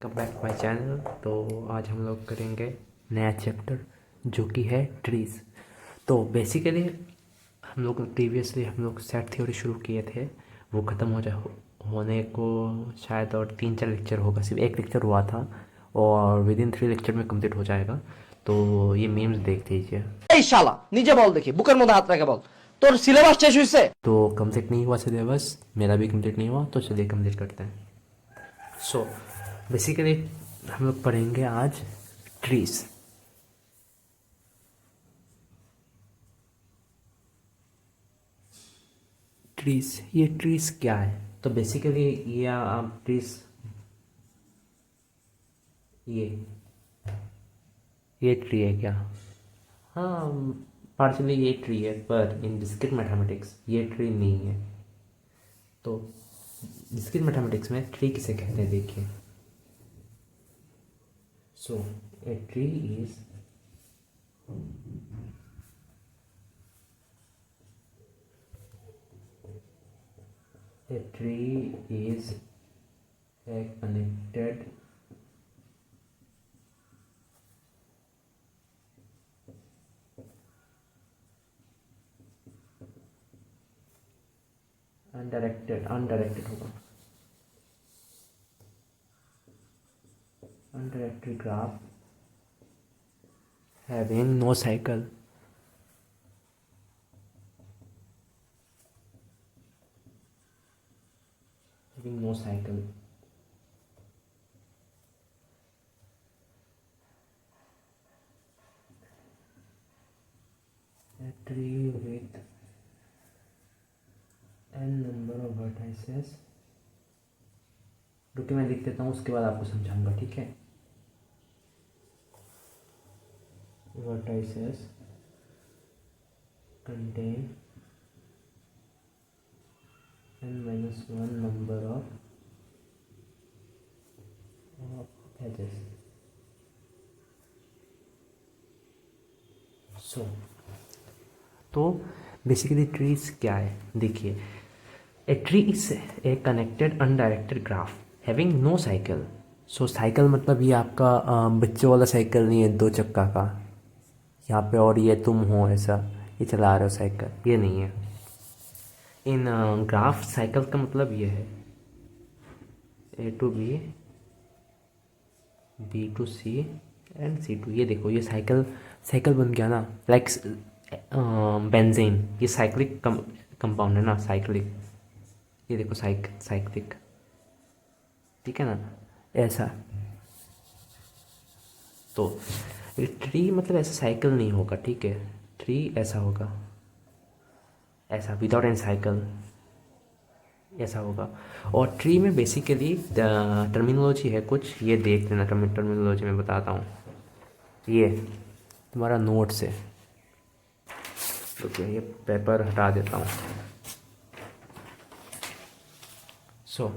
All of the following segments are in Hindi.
Welcome back my channel. तो आज हम लोग करेंगे नया चैप्टर जो कि है ट्रीज़। तो बेसिकली हम लोग प्रीवियसली सेट थ्योरी शुरू किए थे, वो ख़त्म होने को शायद और 3-4 लेक्चर होगा। सिर्फ एक लेक्चर हुआ था और विद इन 3 लेक्चर में कंप्लीट हो जाएगा। तो ये मीम्स देख लीजिए। এই শালা নিজে বল দেখি বুকের মধ্যে হাত রেখে বল তোর সিলেবাস শেষ হইছে। तो कंप्लीट नहीं हुआ सिलेबस, मेरा भी कंप्लीट नहीं हुआ, तो चलिए कंप्लीट करते हैं। सो बेसिकली हम लोग पढ़ेंगे आज ट्रीज़। ट्रीज़, ये ट्रीज़ क्या है? तो बेसिकली ये आप ट्रीज़, ये ये ट्री है क्या? हाँ, पार्शली ये ट्री है, पर इन डिस्क्रीट मैथमेटिक्स ये ट्री नहीं है। तो डिस्क्रीट मैथमेटिक्स में ट्री किसे कहते हैं देखिए। So a tree is a tree is a connected undirected होगा, undirected graph having no cycle, having no cycle. A tree with n number of vertices, रुके मैं लिख देता हूँ, उसके बाद आपको समझाऊंगा, ठीक है। vertices contain n-1 number of edges. सो तो बेसिकली ट्रीज क्या है देखिए। A tree is a connected undirected graph having no cycle. So cycle मतलब ये आपका बच्चों वाला साइकिल नहीं है, 2 चक्का का यहाँ पे, और ये तुम हो ऐसा ये चला रहे हो साइकिल, ये नहीं है। इन ग्राफ साइकिल का मतलब ये है A to B, B to C and C to. ये देखो, ये साइकिल साइकिल बन गया ना, लाइक बेंजीन, ये साइक्लिक कंपाउंड है ना, साइक्लिक। ये देखो साइक्लिक, ठीक है ना, ऐसा। तो ट्री मतलब ऐसा साइकिल नहीं होगा, ठीक है। ट्री ऐसा होगा, ऐसा विदाउट एनी साइकिल, ऐसा होगा। और ट्री में बेसिकली टर्मिनोलॉजी है कुछ, ये देख लेना। टर्मिनोलॉजी में बताता हूँ, ये तुम्हारा नोट्स है, तो ये पेपर हटा देता हूँ। सो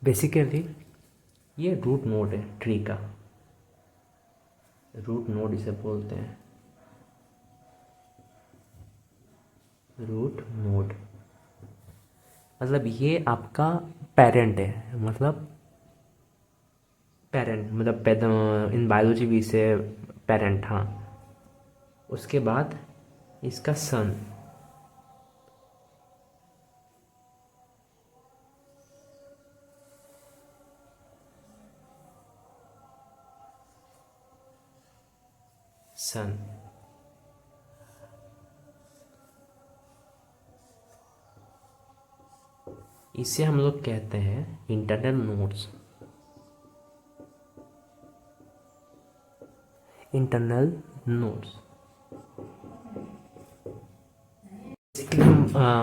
बेसिकली ये रूट नोड है ट्री का, रूट नोड इसे बोलते हैं, रूट नोड। मतलब ये आपका पेरेंट है, मतलब पेरेंट मतलब इन बायोलॉजी भी इसे पेरेंट, हाँ। उसके बाद इसका सन, सन। इसे हम लोग कहते हैं इंटरनल नोड्स, इंटरनल नोड्स।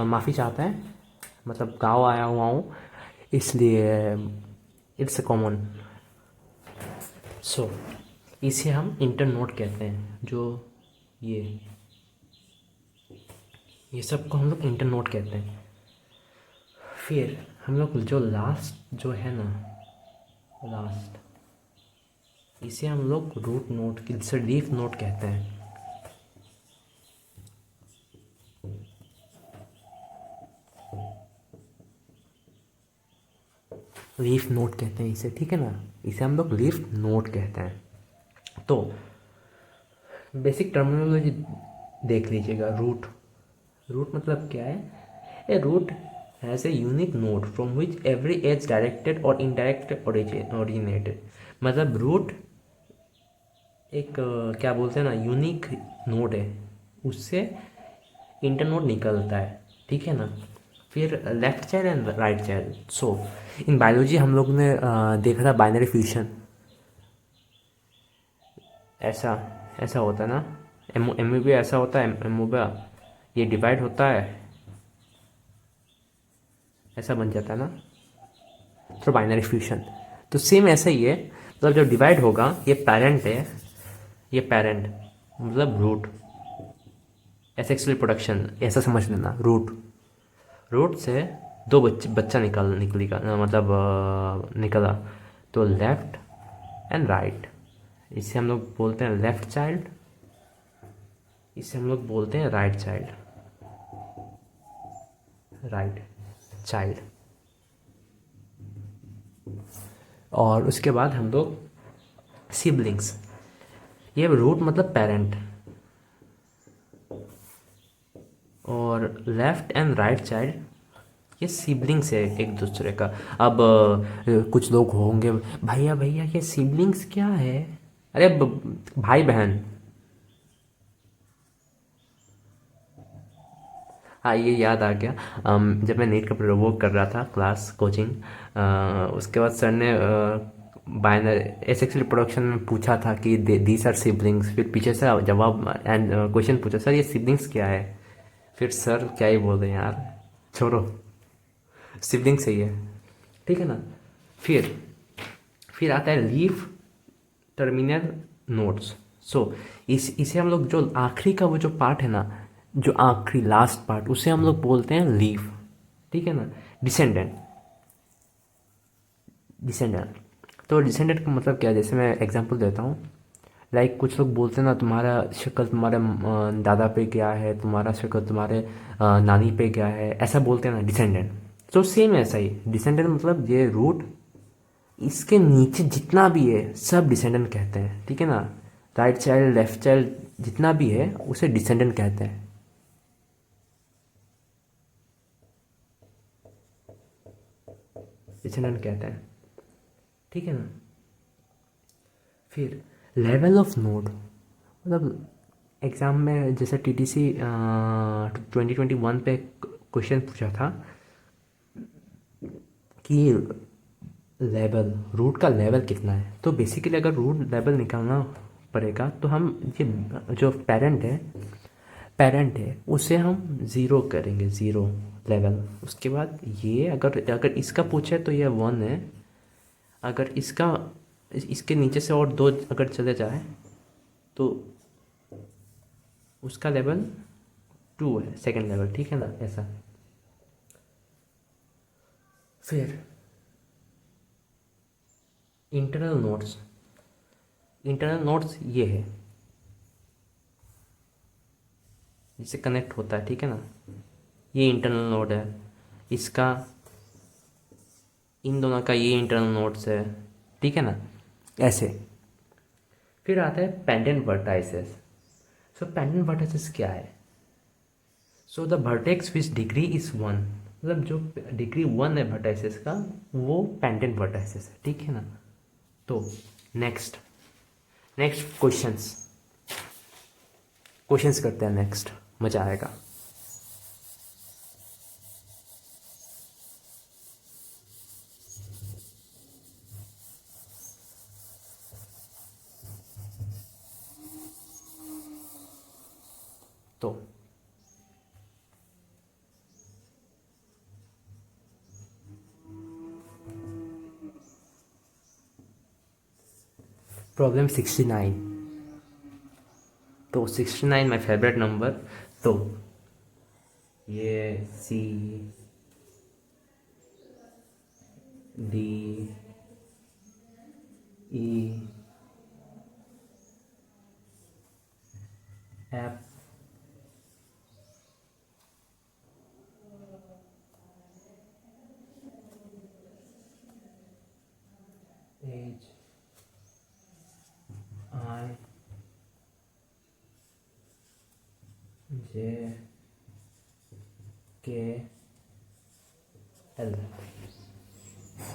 माफ़ी चाहते हैं, मतलब गांव आया हुआ हूँ इसलिए इट्स कॉमन। सो इसे हम इंटर नोड कहते हैं। जो ये सब को हम लोग इंटर नोड कहते हैं। फिर हम लोग जो लास्ट जो है ना, लास्ट, इसे हम लोग रूट नोड, इसे लीफ नोड कहते हैं। लीफ लीफ नोड कहते हैं इसे, ठीक है ना, इसे हम लोग लीफ नोड कहते हैं। तो बेसिक टर्मिनोलॉजी देख लीजिएगा। रूट, रूट मतलब क्या है? A root has a unique node from which every edge directed और इनडायरेक्ट ओरिजिनेटेड। मतलब रूट एक क्या बोलते हैं ना, यूनिक नोड है, उससे इंटरनोड निकलता है, ठीक है ना। फिर left child and right child. So in biology हम लोग ने देखा था बाइनरी फ्यूशन, ऐसा ऐसा होता है ना, एमोबिया ऐसा होता है, एमोबिया ये डिवाइड होता है, ऐसा बन जाता है ना, तो बाइनरी फ्यूशन। तो सेम ऐसा ही है, मतलब जब डिवाइड होगा, ये पेरेंट है, ये पेरेंट मतलब रूट, एसेक्सुअल प्रोडक्शन ऐसा समझ लेना। रूट, रूट से दो बच्चा निकलेगा, मतलब निकला, तो लेफ्ट एंड राइट, इसे हम लोग बोलते हैं लेफ्ट चाइल्ड, इसे हम लोग बोलते हैं राइट चाइल्ड, राइट चाइल्ड। और उसके बाद हम लोग सिबलिंग्स, ये रूट मतलब पेरेंट, और लेफ्ट एंड राइट चाइल्ड ये सिबलिंग्स है एक दूसरे का। अब कुछ लोग होंगे, भैया भैया ये सिबलिंग्स क्या है? अरे भाई बहन। हाँ ये याद आ गया, जब मैं नीट का वो कर रहा था क्लास कोचिंग, उसके बाद सर ने बाइनर एसेक्सुअल प्रोडक्शन में पूछा था कि दीज आर सिबलिंग्स, फिर पीछे से जवाब एंड क्वेश्चन पूछा, सर ये सिबलिंग्स क्या है? फिर सर क्या ही बोल रहे हैं यार, छोड़ो, सिबलिंग्स सही है, ठीक है ना। फिर आता है लीफ टर्मिनल नोड्स। सो इसे हम लोग जो आखिरी का वो जो पार्ट है ना, जो आखिरी लास्ट पार्ट, उसे हम लोग बोलते हैं लीफ, ठीक है ना। डिसेंडेंट, डिसेंडेंट, तो डिसेंडेंट का मतलब क्या है? जैसे मैं एग्जांपल देता हूँ, लाइक कुछ लोग बोलते हैं ना, तुम्हारा शक्ल तुम्हारे दादा पे गया है, तुम्हारा शक्ल तुम्हारे नानी पे गया है, ऐसा बोलते हैं ना, डिसेंडेंट। तो सेम ऐसा ही डिसेंडेंट मतलब ये रूट, इसके नीचे जितना भी है सब डिसेंडेंट कहते हैं, ठीक है ना। राइट चाइल्ड लेफ्ट चाइल्ड जितना भी है उसे डिसेंडेंट कहते हैं, डिसेंडेंट कहते हैं, ठीक है ना। फिर लेवल ऑफ नोड, मतलब एग्ज़ाम में जैसे टीटीसी 2021 पे क्वेश्चन पूछा था कि लेवल, रूट का लेवल कितना है। तो बेसिकली अगर रूट लेवल निकालना पड़ेगा तो हम ये जो पेरेंट है उसे हम ज़ीरो करेंगे, ज़ीरो लेवल। उसके बाद ये अगर अगर इसका पूछे तो ये वन है, अगर इसका इसके नीचे से और दो अगर चले जाए तो उसका लेवल टू है, सेकंड लेवल, ठीक है ना, ऐसा। फिर इंटरनल नोड्स, इंटरनल नोड्स ये है, जिससे कनेक्ट होता है, ठीक है ना, ये इंटरनल नोड है, इसका इन दोनों का ये इंटरनल नोड्स है, ठीक है ना, ऐसे। फिर आता है पेंडेंट वर्टाइसेस। सो पेंडेंट वर्टाइसेस क्या है? So the vertex which degree is one, मतलब जो डिग्री वन है वर्टाइसेस का वो पेंडेंट वर्टाइसेस है, ठीक है ना। तो नेक्स्ट नेक्स्ट क्वेश्चंस, क्वेश्चंस करते हैं नेक्स्ट, मज़ा आएगा। तो प्रॉब्लम 69, तो 69 माई फेवरेट नंबर। तो ये सी डी ई एफ जे के एल,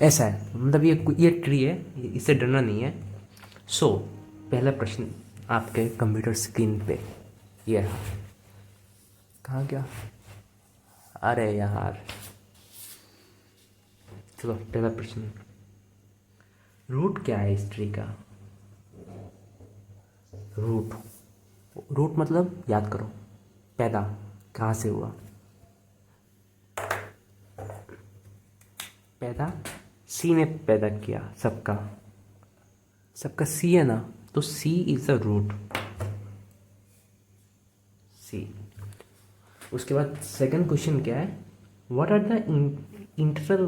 ऐसा है। मतलब ये ट्री है, इससे डरना नहीं है। सो पहला प्रश्न आपके कंप्यूटर स्क्रीन पे ये रहा। कहाँ गया? अरे यार, चलो पहला प्रश्न, रूट क्या है इस ट्री का? रूट, रूट मतलब याद करो, पैदा कहाँ से हुआ? पैदा सी ने पैदा किया सबका, सबका सी है ना, तो C is the root, C. उसके बाद सेकंड क्वेश्चन क्या है, what are the internal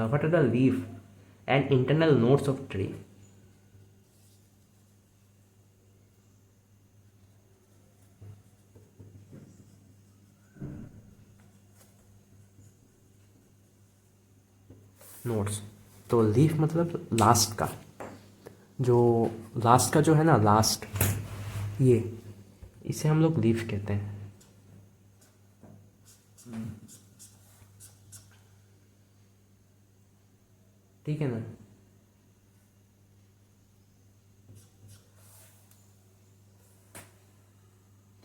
what are the leaf and internal nodes of tree? Nodes, तो लीफ मतलब लास्ट का, जो लास्ट का जो है ना, लास्ट, ये इसे हम लोग लीफ कहते हैं। ठीक है ना?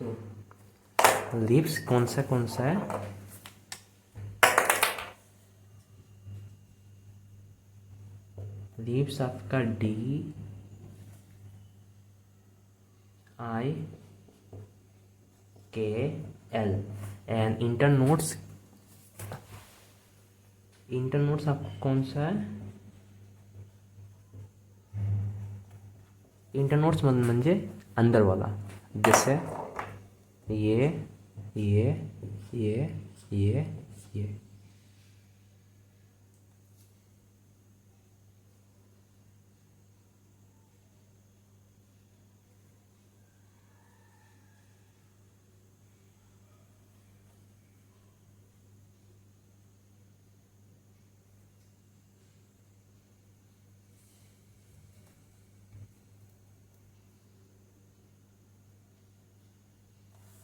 तो लीव्स कौन सा है? लीव्स आपका डी आई के एल, एंड इंटरनोड्स, इंटरनोड्स आपका कौन सा है? इंटरनोड्स म्हणजे अंदर वाला, जैसे ये ये ये ये।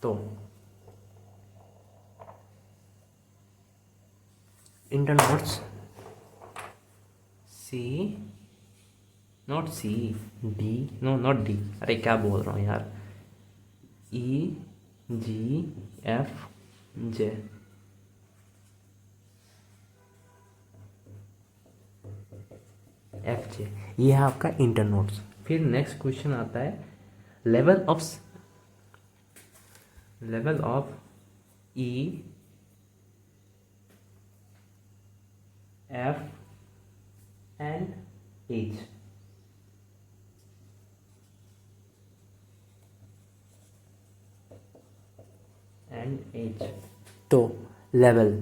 तो internodes C, not C, D, no not D, अरे क्या बोल रहा हूँ यार, ई जी एफ जे, एफ जे, ये है आपका इंटरनोड्स। फिर नेक्स्ट क्वेश्चन आता है, level of E F and H. तो लेवल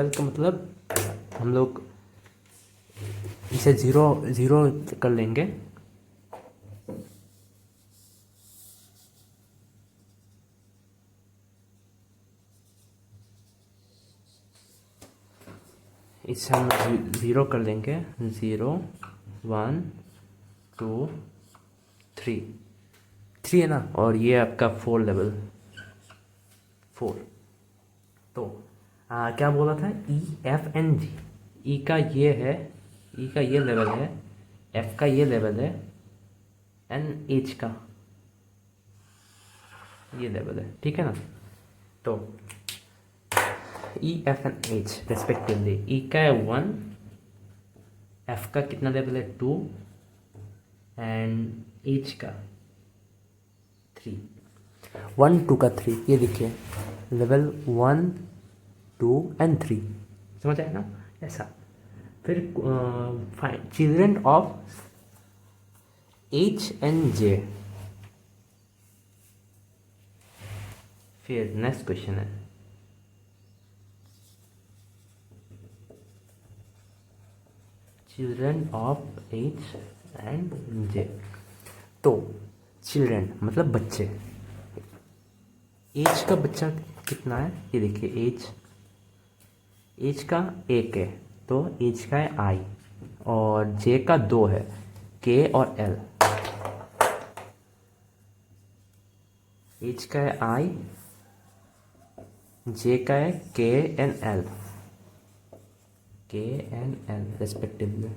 का मतलब हम लोग इसे ज़ीरो कर लेंगे। इसे हम ज़ीरो कर देंगे, 0 1 2 3 है ना, और ये आपका 4 लेवल 4। तो क्या बोला था, ई एफ एन जी, ई का ये है, ई का ये लेवल है, एफ का ये लेवल है, एन एच का ये लेवल है, ठीक है ना। तो E F N H respectively, E का है 1, एफ का कितना लेवल है 2, एंड एच का 3, 1 2 का 3, ये देखिए लेवल 1 2 एंड 3, समझ आया ना, ऐसा। फिर चिल्ड्रन ऑफ एच एंड जे। फिर नेक्स्ट क्वेश्चन है, चिल्ड्रन ऑफ एच एंड जे। तो चिल्ड्रन मतलब बच्चे, एज का बच्चा कितना है, ये देखिए एज का 1 है, तो एज का है आई, और जे का 2 है, के और एल। एच का है आई, जे का है के एंड एल, के एंड एल रेस्पेक्टिवली।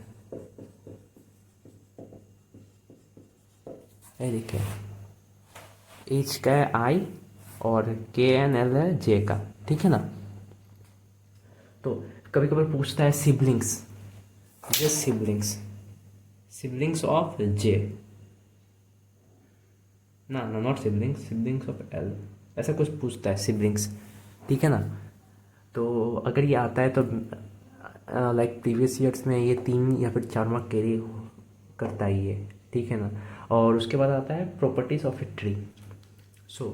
ये देखिए, एच का है आई और के एन एल है जे का, ठीक है ना। तो कभी कभी पूछता है सिबलिंग्स, ये सिबलिंग्स, सिबलिंग्स ऑफ जे, ना ना not siblings, siblings of L, ऐसा कुछ पूछता है सिबलिंग्स, ठीक है ना। तो अगर ये आता है तो लाइक प्रीवियस ईयर्स में ये 3 या फिर 4 मार्क कैरी करता ही है, ठीक है ना। और उसके बाद आता है properties of a tree. So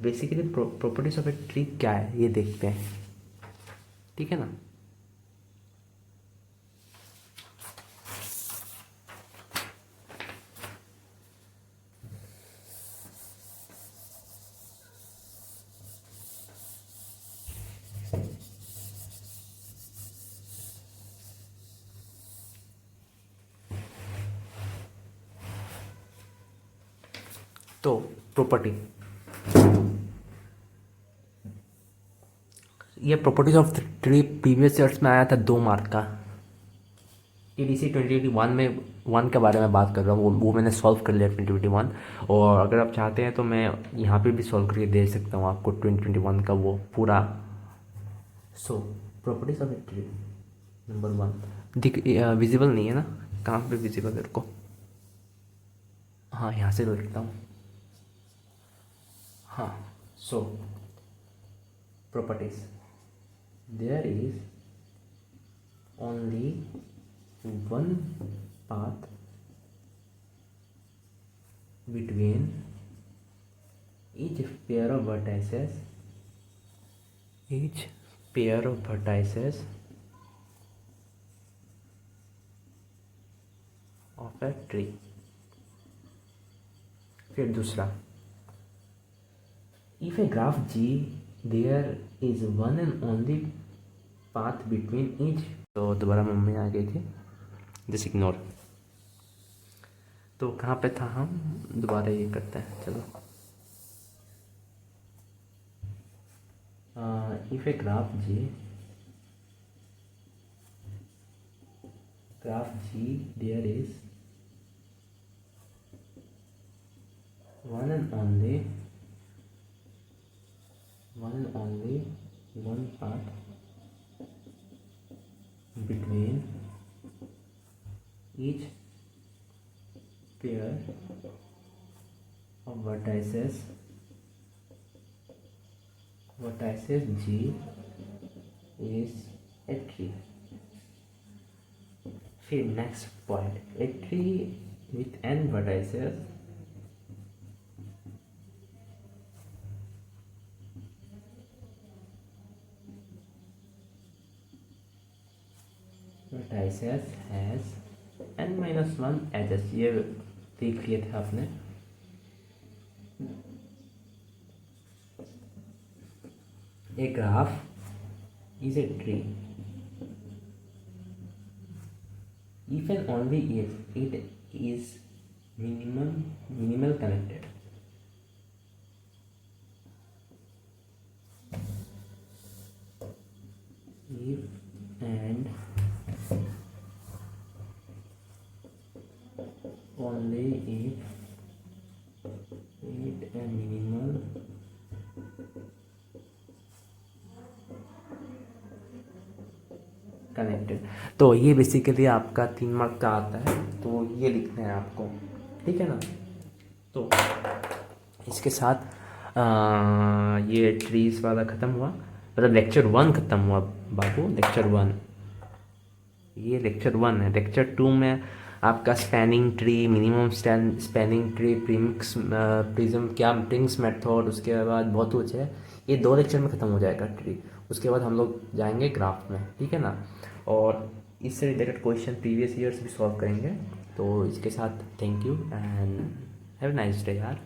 basically properties of a tree क्या है ये देखते हैं, ठीक है ना। तो प्रॉपर्टी, ये properties of tree previous years में आया था 2 मार्क का। EDC 2021 में 1 के बारे में बात कर रहा हूँ, वो मैंने सॉल्व कर लिया 2021। और अगर आप चाहते हैं तो मैं यहाँ पे भी सॉल्व करके दे सकता हूँ आपको 2021 का वो पूरा। So properties of a tree number 1, दिख विजिबल नहीं है ना, कहाँ पे विजिबल है को, हाँ यहाँ से लिखता हूँ, हाँ। So properties, there is only one path between each pair of vertices, each pair of vertices of a tree। फिर दूसरा, if a graph G there is one and only path between each, तो दोबारा मम्मी आ गई थी, जस्ट इग्नोर। तो कहाँ पे था हम, दोबारा ये करते हैं चलो। If a graph G there is one and only one path between each pair of vertices G is a tree। फिर next point, a tree with n vertices has n-1 edges, ये देख लिए थे आपने। A graph is a tree if and only if it is minimal connected। If and only if it a minimal connected. तो ये बेसिकली आपका 3 मार्क का आता है, तो ये लिखना है आपको, ठीक है ना। तो इसके साथ ये ट्रीज वाला ख़त्म हुआ, मतलब लेक्चर 1 ख़त्म हुआ बाबू, लेक्चर 1, ये लेक्चर 1 है। लेक्चर 2 में आपका spanning tree, minimum spanning tree, prism क्या प्रिंग्स मेथड, उसके बाद बहुत कुछ है। ये 2 लेक्चर में ख़त्म हो जाएगा ट्री, उसके बाद हम लोग जाएंगे ग्राफ में, ठीक है ना। और इससे रिलेटेड क्वेश्चन प्रीवियस ईयर्स भी सॉल्व करेंगे। तो इसके साथ thank you and have a nice day यार।